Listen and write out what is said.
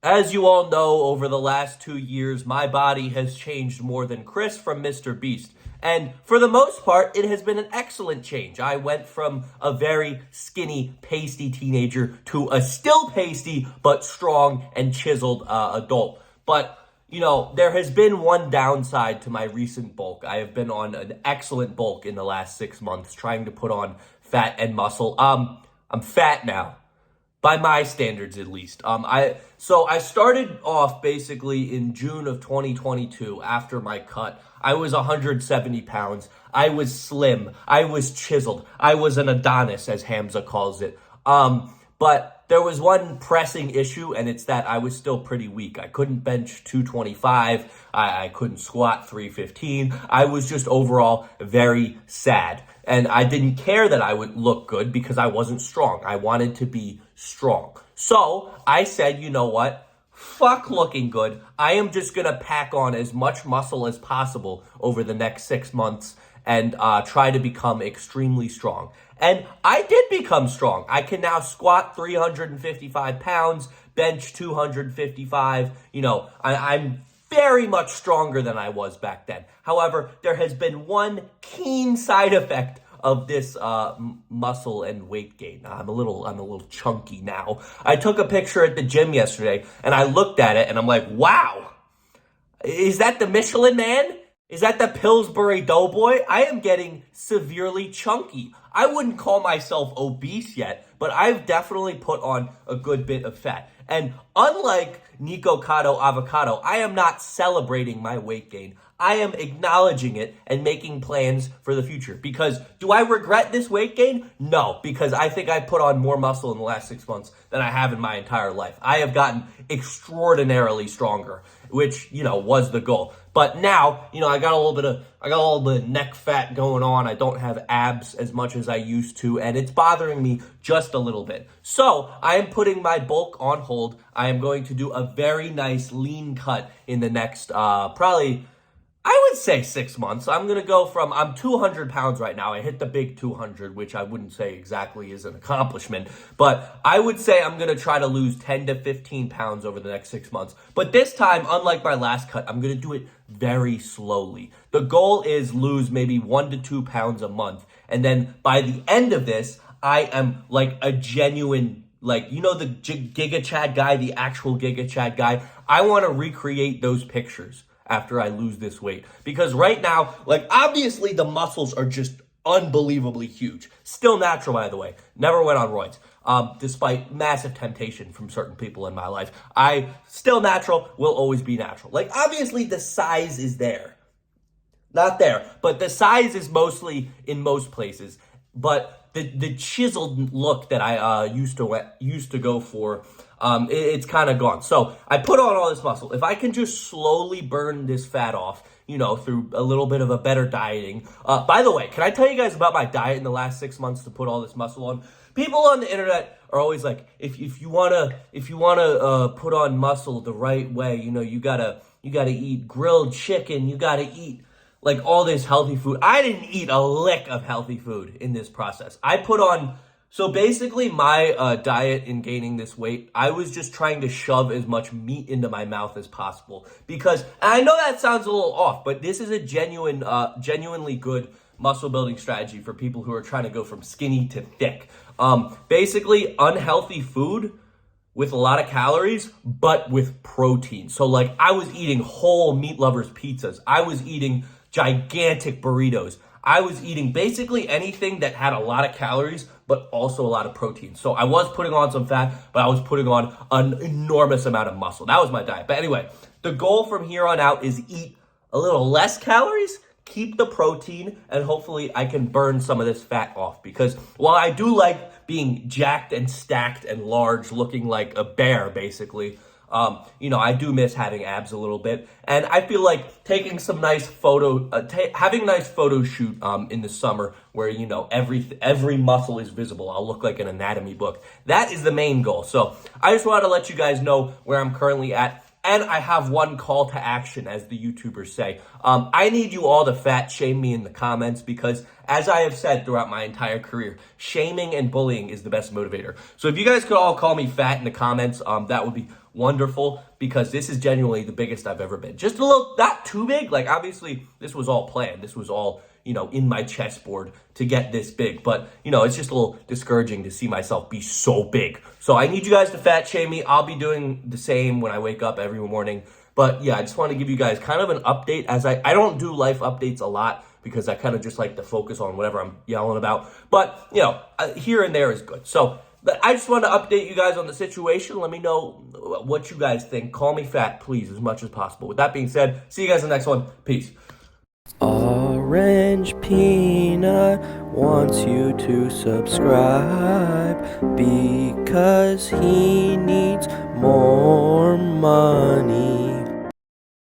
As you all know, over the last 2 years, my body has changed more than Chris from Mr. Beast. And for the most part, it has been an excellent change. I went from a very skinny, pasty teenager to a still pasty, but strong and chiseled adult. But, there has been one downside to my recent bulk. I have been on an excellent bulk in the last 6 months, trying to put on fat and muscle. I'm fat now. By my standards, at least. I started off basically in June of 2022 after my cut. I was 170 pounds. I was slim. I was chiseled. I was an Adonis, as Hamza calls it. But there was one pressing issue, and it's that I was still pretty weak. I couldn't bench 225. I couldn't squat 315. I was just overall very sad. And I didn't care that I would look good because I wasn't strong. I wanted to be strong. So I said, you know what? Fuck looking good. I am just going to pack on as much muscle as possible over the next 6 months and try to become extremely strong. And I did become strong. I can now squat 355 pounds, bench 255. I'm very much stronger than I was back then. However, there has been one keen side effect of this muscle and weight gain. I'm a little chunky now. I took a picture at the gym yesterday and I looked at it and I'm like, wow, is that the Michelin Man? Is that the Pillsbury Doughboy? I am getting severely chunky. I wouldn't call myself obese yet, but I've definitely put on a good bit of fat. And unlike Nico Cotto Avocado, I am not celebrating my weight gain. I am acknowledging it and making plans for the future. Because do I regret this weight gain? No, because I think I put on more muscle in the last 6 months than I have in my entire life. I have gotten extraordinarily stronger, which, was the goal. But now, I got a little bit of neck fat going on. I don't have abs as much as I used to, and it's bothering me just a little bit. So I am putting my bulk on hold. I am going to do a very nice lean cut in the next, I would say 6 months. I'm 200 pounds right now. I hit the big 200, which I wouldn't say exactly is an accomplishment. But I would say I'm going to try to lose 10 to 15 pounds over the next 6 months. But this time, unlike my last cut, I'm going to do it very slowly. The goal is lose maybe 1 to 2 pounds a month. And then by the end of this, I am like a genuine, the Giga Chad guy, the actual Giga Chad guy. I want to recreate those pictures after I lose this weight. Because right now, obviously the muscles are just unbelievably huge. Still natural, by the way. Never went on roids. Despite massive temptation from certain people in my life. Still natural, will always be natural. Obviously the size is there. Not there, but the size is mostly in most places. But the chiseled look that I used to go for, it's kind of gone. So I put on all this muscle. If I can just slowly burn this fat off, through a little bit of a better dieting. By the way, can I tell you guys about my diet in the last 6 months to put all this muscle on? People on the internet are always like, if you wanna put on muscle the right way, you gotta eat grilled chicken, you gotta eat all this healthy food. I didn't eat a lick of healthy food in this process. So basically my diet in gaining this weight, I was just trying to shove as much meat into my mouth as possible. Because, and I know that sounds a little off, but this is a genuinely good muscle building strategy for people who are trying to go from skinny to thick. Basically unhealthy food with a lot of calories, but with protein. So I was eating whole meat lovers pizzas. I was eating gigantic burritos. I was eating basically anything that had a lot of calories, but also a lot of protein. So I was putting on some fat, but I was putting on an enormous amount of muscle. That was my diet. But anyway, the goal from here on out is eat a little less calories, keep the protein, and hopefully I can burn some of this fat off. Because while I do like being jacked and stacked and large, looking like a bear, basically, I do miss having abs a little bit. And I feel like taking some nice having a nice photo shoot in the summer where, every muscle is visible. I'll look like an anatomy book. That is the main goal. So I just wanted to let you guys know where I'm currently at. And I have one call to action, as the YouTubers say. I need you all to fat shame me in the comments because, as I have said throughout my entire career, shaming and bullying is the best motivator. So if you guys could all call me fat in the comments, that would be wonderful because this is genuinely the biggest I've ever been. Just a little, not too big. Like, obviously, this was all planned. This was all, in my chessboard to get this big. But, it's just a little discouraging to see myself be so big. So I need you guys to fat shame me. I'll be doing the same when I wake up every morning. But yeah, I just want to give you guys kind of an update as I don't do life updates a lot because I kind of just like to focus on whatever I'm yelling about. But, here and there is good. So I just want to update you guys on the situation. Let me know what you guys think. Call me fat, please, as much as possible. With that being said, see you guys in the next one. Peace. Orange Peanut wants you to subscribe because he needs more money.